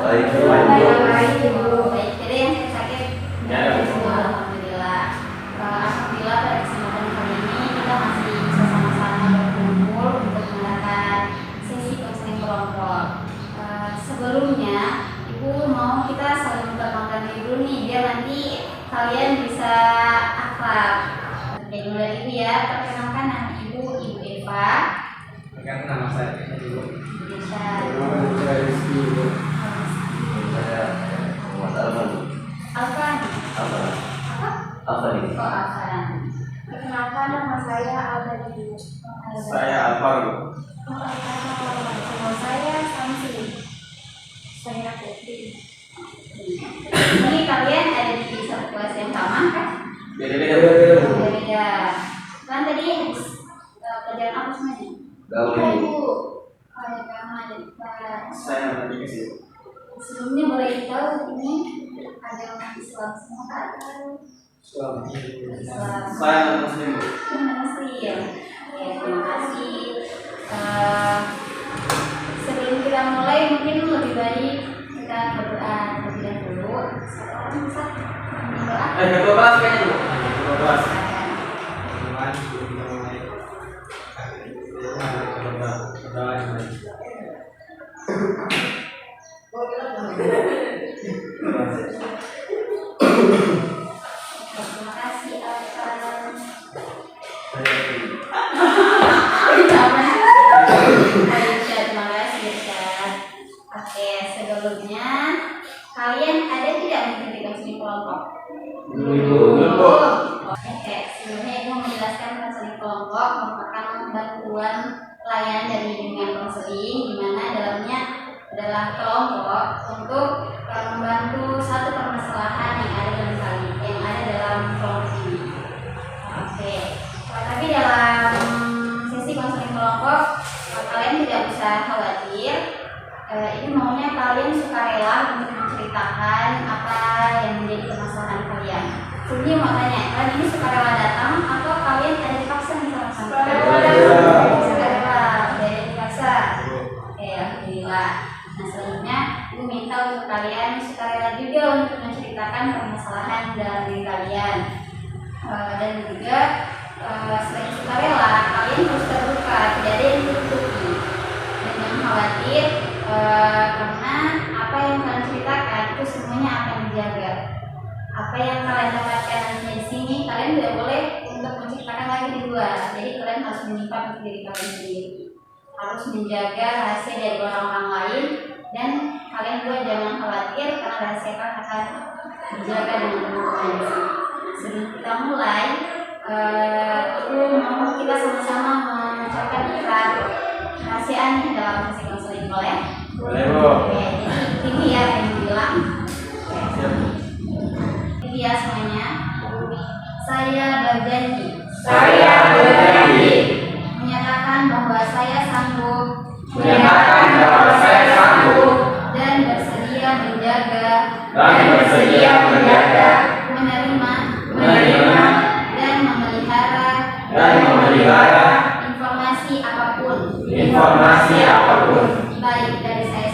Baik. Baik, jadi yang sakit Ya. semua, alhamdulillah. Alhamdulillah pada kesempatan kali ini kita masih bisa sama-sama berkumpul untuk mengadakan sesi konseling kelompok. Sebelumnya, Ibu mau kita saling memperkenalkan dulu nih, biar nanti kalian bisa akrab. Oke, mulai Ibu ya. Perkenalkan nama Ibu Eva. Perkenalkan nama saya Ibu. Bisa. Saya Rizky, Ibu. Saya Muhammad Alvan. Apa? Apa? Apa nih? Oh, Alvan. Perkenalkan nama saya Alda Ibu. Saya Alvaro. Nama saya Samsi. Saya Putri. Ini kalian ada di satu kelas yang sama kan? Beda-beda. Beda. Kan tadi habis pelajaran apa semuanya? Gaul. Ibu. Ada kamu ada di kelas. Saya nama Dikes. Sebelumnya boleh tahu ini ada umat Islam semua kan? Islam. Islam. Saya nama Muslim. Terima kasih ya. Oke, terima kasih. Sebelum kita mulai mungkin lebih baik kita berdoa terlebih dahulu. Sekarang bisa berdoa. Ketua kelas kayaknya dulu. Ketua kelas. Teman, sebelum kita mulai. Berdoa. Terima kasih Alvan. Terima kasih Ustaz. Oke, sebelumnya kalian ada tidak mengikuti konseling kelompok? Oke, sebelumnya Ibu menjelaskan konseling kelompok merupakan bantuan pelayanan dari bimbingan konseling di mana dalamnya adalah kelompok untuk membantu satu permasalahan yang ada dalam kelompok ini. Oke, tapi dalam sesi konseling kelompok kalian tidak usah khawatir. Ini maunya kalian sukarela untuk menceritakan apa yang menjadi permasalahan kalian. Sebelumnya mau tanya, kalian ini sukarela datang atau kalian ada dipaksa nih sama-sama? Sukarela, ada dipaksa. Oke, alhamdulillah. Nah, selanjutnya Ibu minta untuk kalian sukarela juga untuk menceritakan permasalahan dalam diri kalian. Dan juga selain sukarela, kalian harus terbuka, tidak ada yang ditutupi. Dan jangan khawatir, karena apa yang kalian ceritakan itu semuanya akan dijaga. Apa yang kalian dapatkan nantinya di sini, kalian tidak boleh untuk menceritakan lagi di luar. Jadi kalian harus menyimpan untuk diri kalian sendiri. Harus menjaga rahasia dari orang-orang lain, dan kalian juga jangan khawatir karena rahasia kalian akan dijaga dengan benar. Sebelum kita mulai, Ibu mau kita sama-sama mengucapkan ikrar kerahasiaan dalam sesi konseling, boleh? Boleh, Bu. Oke, jadi ini ya yang bilang. Ini ya semuanya. Saya berjanji. Menyatakan bahwa saya sanggup. Dan bersedia menjaga. Menerima. Dan memelihara. Informasi apapun. Baik dari saya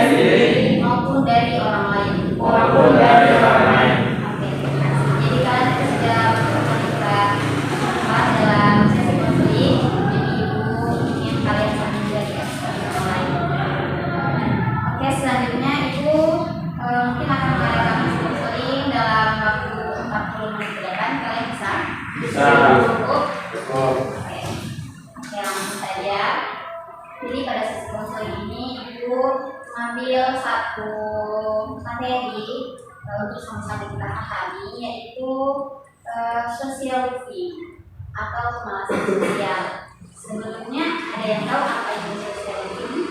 sendiri. Maupun dari orang lain. Oke, terima kasih. Jadi kalian sudah berkomunikasi dalam sesi konseling. Jadi Ibu ingin kalian saling menjaga satu sama lain. Oke, selanjutnya Ibu mungkin akan mengadakan sesi konseling dalam waktu 40 menit ke depan. Kalian bisa? Bisa. Cukup? Cukup. Oke, langsung saja. Jadi pada sesi konseling ini Ibu mengambil satu materi untuk sama-sama kita pahami, yaitu social living atau kemalasan sosial. Sebelumnya ada yang tahu apa itu social living?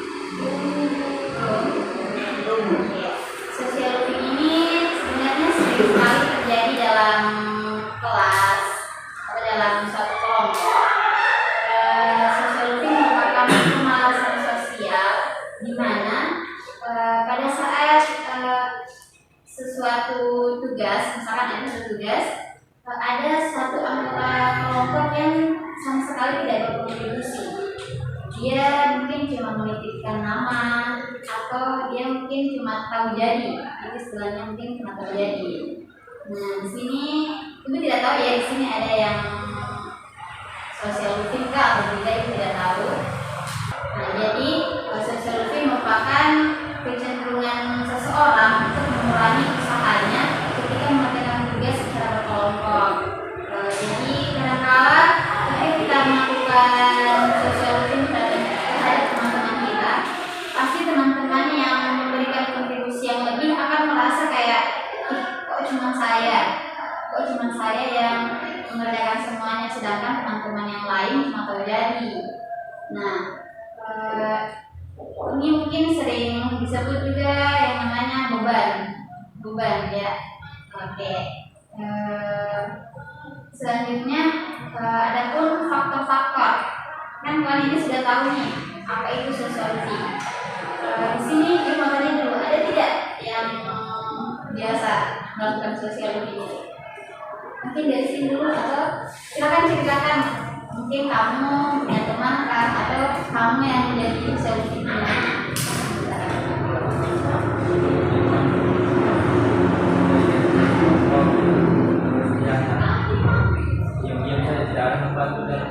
Oke. Social living ini sebenarnya sering sekali terjadi dalam kelas atau dalam suatu kelompok. Social living merupakan kemalasan sosial di mana pada saat sesuatu tugas, misalkan ada suatu tugas, ada satu anggota kelompok yang sama sekali tidak berkontribusi. Dia mungkin cuma menitipkan nama atau atau dia mungkin cuma tahu jadi, jadi istilahnya mungkin cuma tahu jadi. Nah di sini itu tidak tahu ya, di sini ada yang social living kah atau tidak, itu tidak tahu. Nah jadi social living merupakan kecenderungan seseorang untuk mengurangi usahanya ketika mengerjakan tugas secara berkelompok. Jadi kadang-kala ketika kita melakukan social living terhadap teman-teman kita, pasti teman-teman yang memberikan kontribusi yang lebih akan merasa kayak, ih kok cuma saya yang mengerjakan semuanya, sedangkan teman-teman yang lain cuma tahu jadi. Nah ini mungkin sering disebut juga yang namanya beban ya. Oke. Selanjutnya adapun faktor-faktor, kan kalian ini sudah tahu nih apa itu sociality. Di sini kita tanya dulu, ada tidak yang biasa melakukan sociality? Mungkin dari sini dulu, atau silakan ceritakan, mungkin kamu punya teman kan, atau kamu yang menjadi sociality. Diam-diam saja, tidak ada tempat dan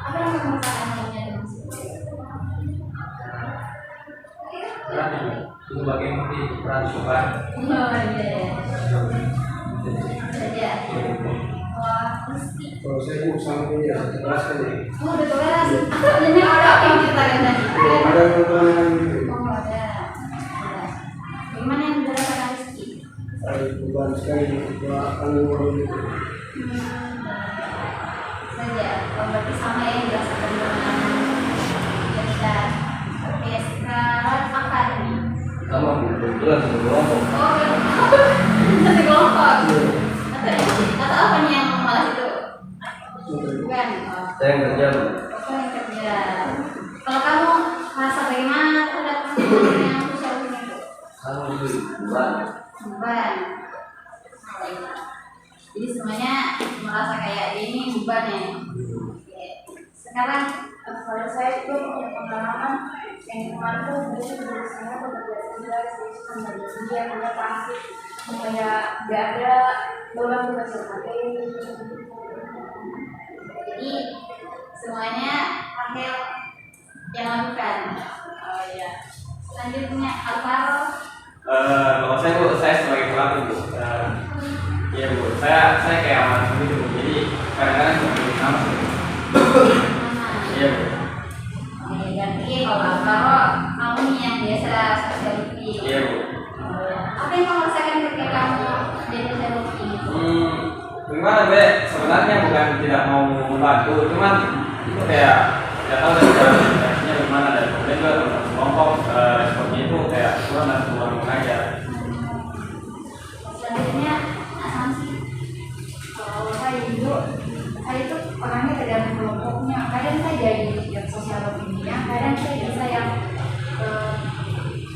Apa yang kamu rasakan yang berat itu. Itu bagian mungkin berat coba. Oh iya. Saja. Wah, mesti. Kalau saya mau sama dia, jelaskan ya. Oh, udah beres. Jadi orang yang ceritakan tadi. Ada teman yang gitu. Oh, ada. Bagaimana yang dirasakan Rizky? Saya beban sekali akan ngurus itu. Saja. Oh, berarti sama yang dirasakan dengan kita. Oke, sekarang apa ini? Sama kebetulan satu kelompok. Oh, satu kelompok. Atau apa nih yang malas itu? Bukan. Oh. Saya yang kerja. Apa yang kerja? Kalau kamu merasa bagaimana terhadap teman-teman yang social itu? Sama itu beban. Beban. Jadi semuanya merasa kayak ini beban ya. Oke. Sekarang Kalau saya itu punya pengalaman yang kemarin tuh biasanya tulisnya bekerja sendiri sih dari dia punya pasti kayak nggak ada beban tugas yang jadi semuanya Rahel yang lakukan. Oh iya. Selanjutnya Alvaro. Kalau saya bu, saya sebagai pelatih bu, iya bu, saya kayak aman gitu bu. Jadi kadang-kadang seperti sama sih. Iya bu. Oke, berarti kalau Alvaro kamu nih yang biasa sociality. Iya bu. Apa yang kamu rasakan ketika kamu jadi sociality? Gimana be? Sebenarnya bukan tidak mau membantu, cuman itu kayak tidak tahu dari caranya gimana, dan kemudian juga teman kelompok seperti itu kayak kurang dan kurang mengajar. Selanjutnya Asamsi. kalau saya itu orangnya tergantung kelompoknya. Kadang saya jadi yang sosial ini ya, kadang saya bisa yang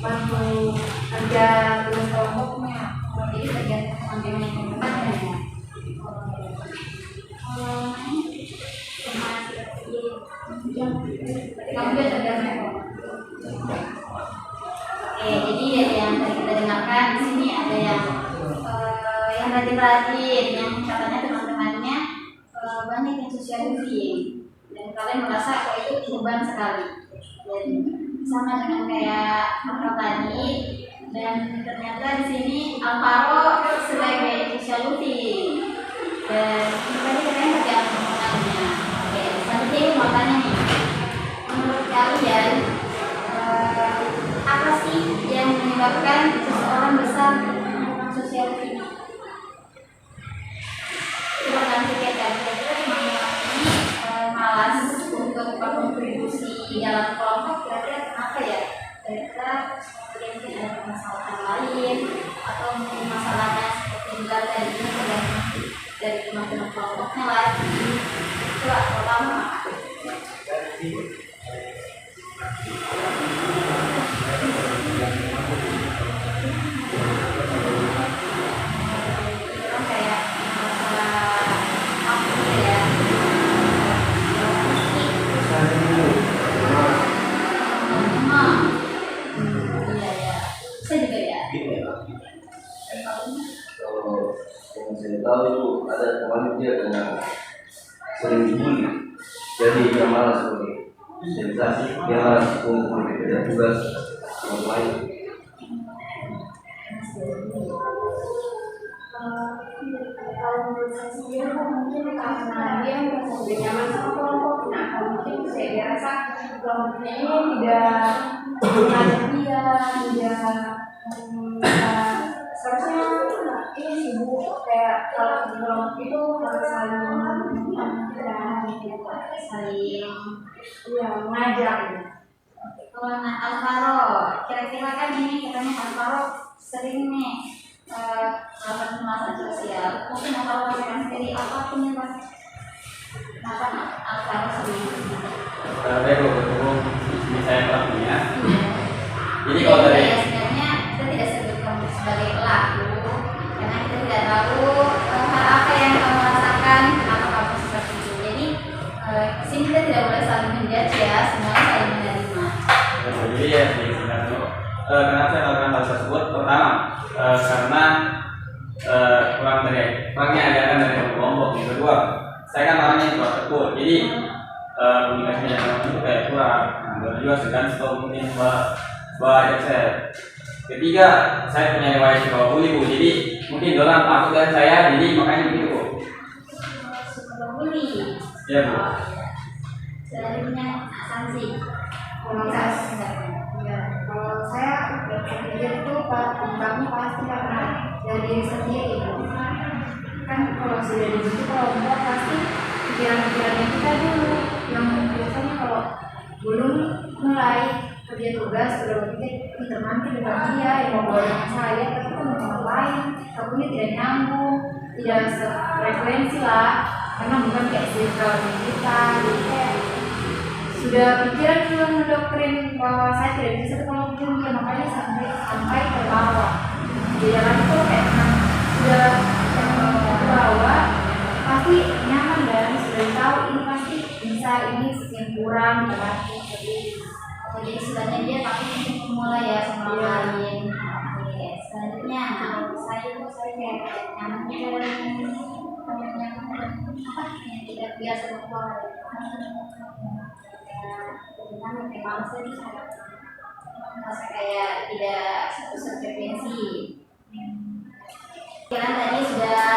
bantu kerja tugas kelompoknya. Jadi tergantung teman-teman yang tempatnya ya. Kamu juga tergantung. Oke, jadi dari yang tadi kita dengarkan di sini ada yang rajin-rajin, yang katanya teman-temannya banyak yang social living, dan kalian merasa kok itu beban sekali. Dan sama dengan kayak Alvaro tadi, dan ternyata di sini Alvaro sebagai social living, dan tadi katanya tergantung temannya. Oke, selanjutnya mau tanya nih, menurut kalian apa sih yang menyebabkan seseorang besar melakukan social living? Silakan pikirkan, kira-kira teman-teman ini malas untuk berkontribusi dalam kelompok, kira-kira kenapa ya? Kira-kira mungkin ada permasalahan lain, atau mungkin masalahnya seperti juga tadi tergantung dari teman-teman kelompoknya lagi. Coba pertama kayak masalah apa ya? Saya dulu. Teman. tahu itu ada teman dia kena sering dibully, jadi dia malas sebagai sensasi, dia malas kumpul kerja tugas yang lain. Kalau menurut saya sendiri mungkin karena dia merasa tidak nyaman sama kelompok, nah mungkin saya rasa kelompoknya ini tidak mengajak dia, tidak seharusnya ini sibuk kayak kalau di kelompok itu harus saling mengajak. Kalau Alvaro, kira-kira kan ini katanya Alvaro sering nih melakukan pembahasan sosial. Mungkin Alvaro rasakan sendiri apa penyebab kenapa Alvaro sering? Saya kalau ketemu istri saya pelakunya. Jadi kalau dari sebenarnya kita tidak sebut kamu sebagai pelaku karena kita tidak tahu hal apa yang kamu rasakan, kenapa kamu seperti itu. Jadi sini kita tidak boleh saling menjudge ya, semua saling menerima. jadi ya singkat dulu. Kenapa saya melakukan hal tersebut? Pertama, karena kurangnya ajaran dari kelompok. Yang kedua, saya kan orangnya yang kurang tekun, jadi komunikasinya dengan itu kayak kurang. Nah, juga segan setelah mungkin ajak saya. Ketiga, saya punya riwayat suka bully Bu, jadi mungkin orang takut dengan saya, jadi makanya begitu Bu. Suka bully. Iya Bu. Selanjutnya sanksi. Kalau saya pikir itu penyebabnya pasti karena dari diri sendiri. Kan kalau sudah di situ kelompok pasti pikiran-pikirannya kita dulu yang biasanya kalau belum mulai kerja tugas sudah berpikir teman dengan dia yang mau bawa dengan saya tapi kan mau ngapain, takutnya tidak nyambung, tidak sefrekuensi lah karena bukan kayak circle kita, jadi kayak sudah pikiran dulu mendoktrin bahwa saya tidak bisa satu kelompok dia, makanya sampai ke bawah di dalam itu kayak sudah ke bawah pasti nyaman dan sudah tahu ini pasti bisa, ini yang kurang berarti Jadi sebenarnya dia takut untuk memulai ya sama orang lain. Oke, selanjutnya saya kayak nyaman juga dengan apa yang tidak biasa berkuah. Dengan memang saya merasa kayak tidak satu frekuensi. Kalian tadi sudah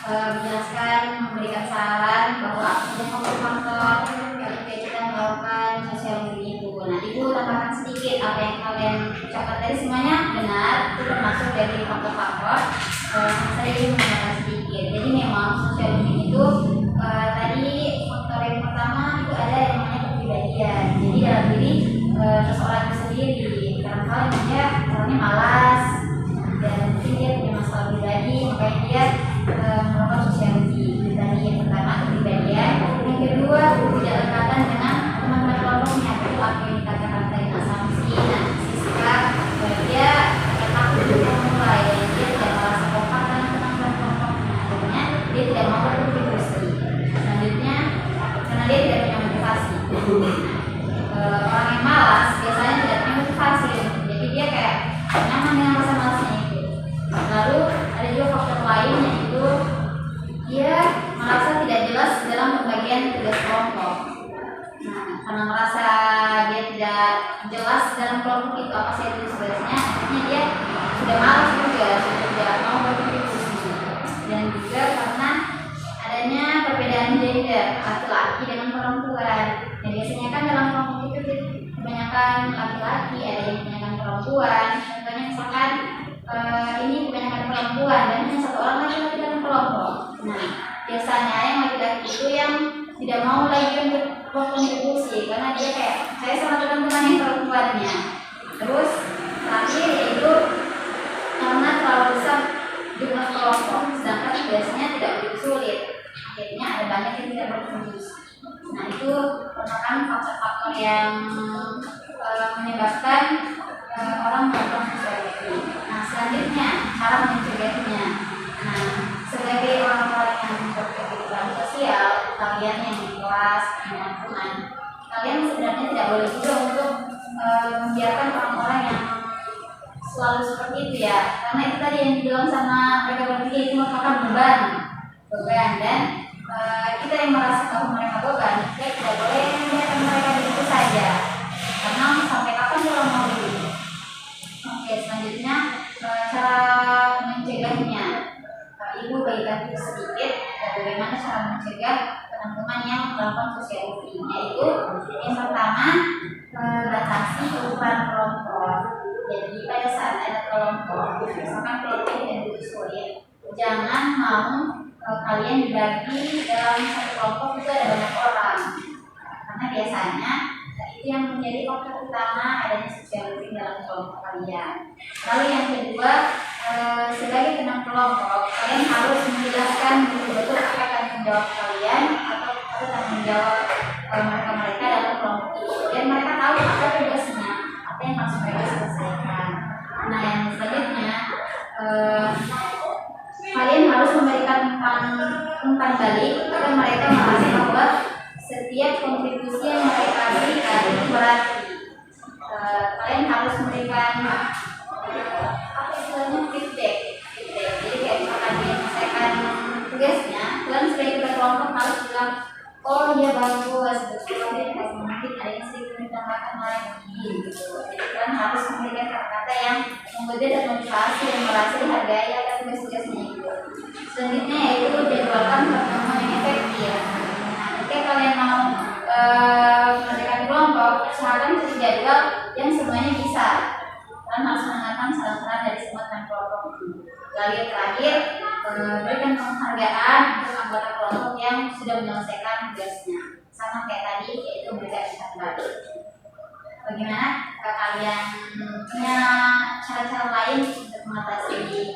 menjelaskan, memberikan saran bahwa ada faktor-faktor ketika kita melakukan sosial media itu. Nah, itu tambahkan sedikit apa yang kalian ucapkan tadi semuanya benar, itu termasuk dari faktor-faktor. Saya ingin menambahkan sedikit. Jadi memang sosial media itu tadi faktor yang pertama itu ada yang namanya kepribadian. Jadi dalam diri seseorang itu sendiri. Kadang-kadang dia orangnya malas dan mungkin dia punya masalah pribadi, makanya dia melakukan sosial media. Tadi yang pertama kepribadian, yang kedua tidak lekatan dengan teman-teman kelompoknya. Itu apa yang dikatakan tadi asumsi. Nah, Siska dia takut untuk memulai dan dia tidak merasa kompak dengan teman-teman kelompoknya. Akhirnya dia tidak mau berkontribusi. Selanjutnya karena dia tidak punya motivasi. Orang yang malas biasanya tidak punya motivasi, jadi dia kayak nyaman dengan rasa malasnya itu. Lalu ada juga faktor lain yaitu dia merasa tidak jelas dalam pembagian tugas kelompok. Nah, karena merasa dia tidak jelas dalam kelompok itu apa sih itu tugasnya, akhirnya dia sudah malas juga, sudah tidak mau berkontribusi. Dan juga karena adanya perbedaan gender laki-laki dengan perempuan. Dan biasanya kan dalam kelompok itu kebanyakan laki-laki, ada yang kebanyakan perempuan. Contohnya misalkan ini kebanyakan perempuan dan hanya satu orang laki-laki dalam kelompok. Nah, biasanya yang laki-laki itu yang tidak mau lagi untuk berkontribusi karena dia kayak saya sama teman-teman yang perempuannya. Terus terakhir yaitu karena terlalu besar jumlah kelompok, sedangkan biasanya tidak begitu sulit. Akhirnya ada banyak yang tidak berkontribusi. Nah, itu merupakan faktor-faktor yang menyebabkan orang melakukan sosial media. Nah, selanjutnya cara mencegahnya. Nah, sebagai orang-orang yang berkehidupan sosial, kalian yang di kelas, teman-teman, kalian sebenarnya tidak boleh juga untuk membiarkan orang-orang yang selalu seperti itu ya, karena itu tadi yang dibilang sama mereka bertiga itu merupakan beban. beban dan kita yang merasa bahwa mereka beban, kita tidak boleh membiarkan mereka begitu saja. Karena sampai kapan kita mau begitu? Oke, selanjutnya cara mencegahnya. Ibu bagikan tips sedikit bagaimana cara mencegah teman-teman yang melakukan social media, yaitu yang pertama batasi ukuran kelompok. Jadi pada saat ada kelompok, misalkan kelompok yang sulit, jangan mau kalian dibagi dalam satu kelompok itu ada banyak orang, karena biasanya itu yang menjadi faktor utama adanya social media dalam kelompok kalian. Lalu yang kedua, sebagai teman kelompok, kalian harus menjelaskan betul-betul apa tanggung jawab kalian atau apa tanggung jawab mereka dalam kelompok itu, dan mereka tahu apa tugasnya, apa yang harus mereka selesaikan. Nah, yang selanjutnya, kalian harus memberikan umpan balik agar mereka merasa bahwa setiap kontribusi yang mereka berikan itu berarti. Kalian harus memberikan feedback. Jadi kayak misalkan menyelesaikan tugasnya, kalian sebagai ketua kelompok harus bilang, oh iya bagus, bersyukur ya, mungkin ada yang sedikit ditambahkan lagi gitu. Jadi kalian harus memberikan kata-kata yang memberi dan motivasi dan merasa dihargai atas tugas-tugasnya itu. Selanjutnya yaitu jadwalkan pertemuan yang efektif. Nah, ketika kalian mau mengerjakan kelompok, usahakan cari jadwal yang semuanya bisa. Kalian harus mendengarkan saran-saran dari semua teman kelompok itu. Lalu yang terakhir, berikan penghargaan untuk anggota kelompok yang sudah menyelesaikan tugasnya. Sama kayak tadi, yaitu memberikan umpan balik. Bagaimana kalian punya cara-cara lain untuk mengatasi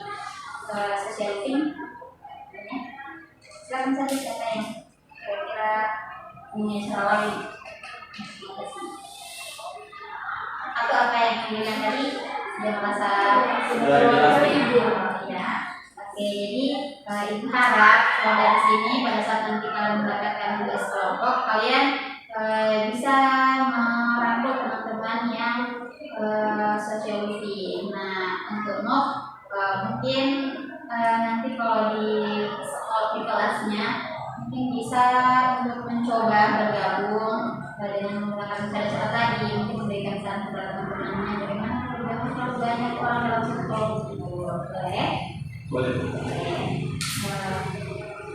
social media? Silakan saja siapa yang kira-kira punya cara lain. Atau apa yang kalian tadi sudah merasa ibu ya. Oke, jadi ibu harap kalau dari sini pada saat nanti kalian mendapatkan tugas kelompok, kalian bisa merangkul teman-teman yang social media. Nah, untuk mungkin nanti kalau di kelasnya mungkin bisa untuk mencoba bergabung dengan menggunakan cara-cara tadi, mungkin memberikan saran kepada teman-temannya bagaimana kalau banyak orang dalam satu kelompok itu. Boleh.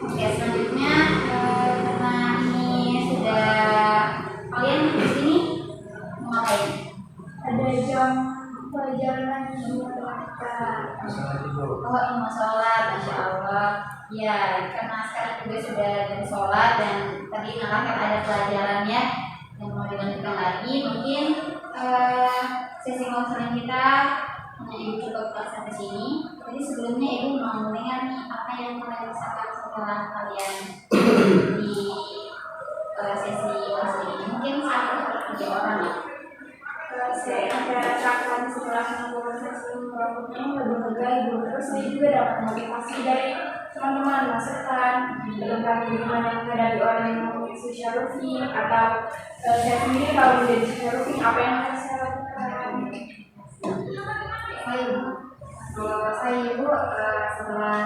Oke, selanjutnya karena ini sudah kalian di sini mau ngapain? Ada jam pelajaran di matematika. Oh, ini mau sholat, masya Allah. Ya, karena sekarang juga sudah jam sholat dan tadi kan ada pelajarannya yang mau dilanjutkan lagi. Mungkin sesi konseling kita hanya ibu cukup sampai sini. Jadi sebelumnya ibu mau mendengar nih apa yang kalian rasakan setelah kalian di sesi konseling ini. Mungkin 1 atau 3 orang ya. Saya ada rasakan setelah melakukan sesi kelompoknya lebih lega ibu, terus saya juga dapat motivasi dari teman-teman, masukan tentang bagaimana menghadapi orang yang memiliki social looking atau saya sendiri kalau menjadi social looking apa yang harus saya lakukan. Kalau saya ibu setelah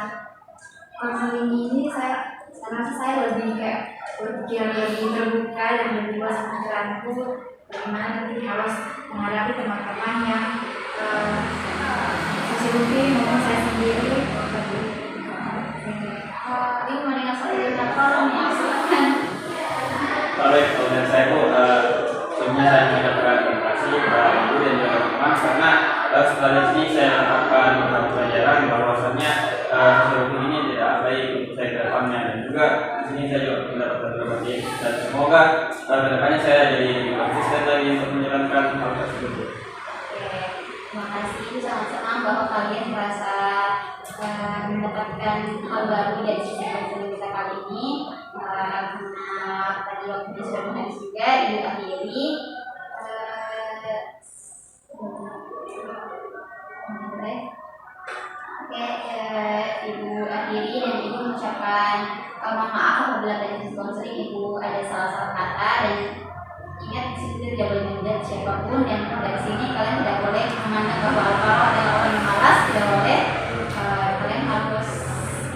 konseling ini saya rasa saya lebih kayak berpikir lebih terbuka dan lebih luas pemikiranku bagaimana nanti harus menghadapi teman-teman yang seperti maupun saya sendiri. Ini mendengar saya tolong ya silakan. Kalau dari saya bu, sebelumnya saya mengucapkan terima kasih kepada ibu dan juga teman-teman karena setelah di sini saya mendapatkan beberapa pelajaran bahwasannya sesuatu ini tidak baik untuk saya ke depannya, dan juga di sini saya juga mendapatkan beberapa tips dan semoga kedepannya saya jadi lebih konsisten lagi untuk menjalankan hal tersebut. Terima kasih, sangat senang bahwa kalian merasa mendapatkan hal baru dari sisi kita kali ini. Karena tadi waktunya sudah habis juga, ibu akhiri. Ibu akhiri dan ibu mengucapkan mohon maaf apabila dari sisi konseling ibu ada salah-salah kata, dan ingat disitu tidak boleh menjudge siapapun, dan dari sini kalian tidak boleh memandang bahwa Alvaro adalah orang yang malas, tidak boleh. Kalian harus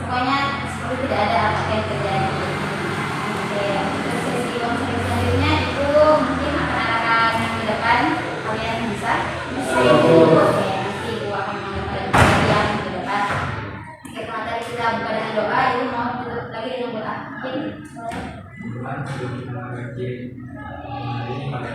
pokoknya seperti tidak ada bisa? Bisa ya. Oke, nanti Ibu akan mengadakan kajian ke depan. Oke, kalau tadi kita buka dengan doa, Ibu mau tutup lagi dengan doa. Mungkin boleh. Tuhan sebelum kita berjim, ini pada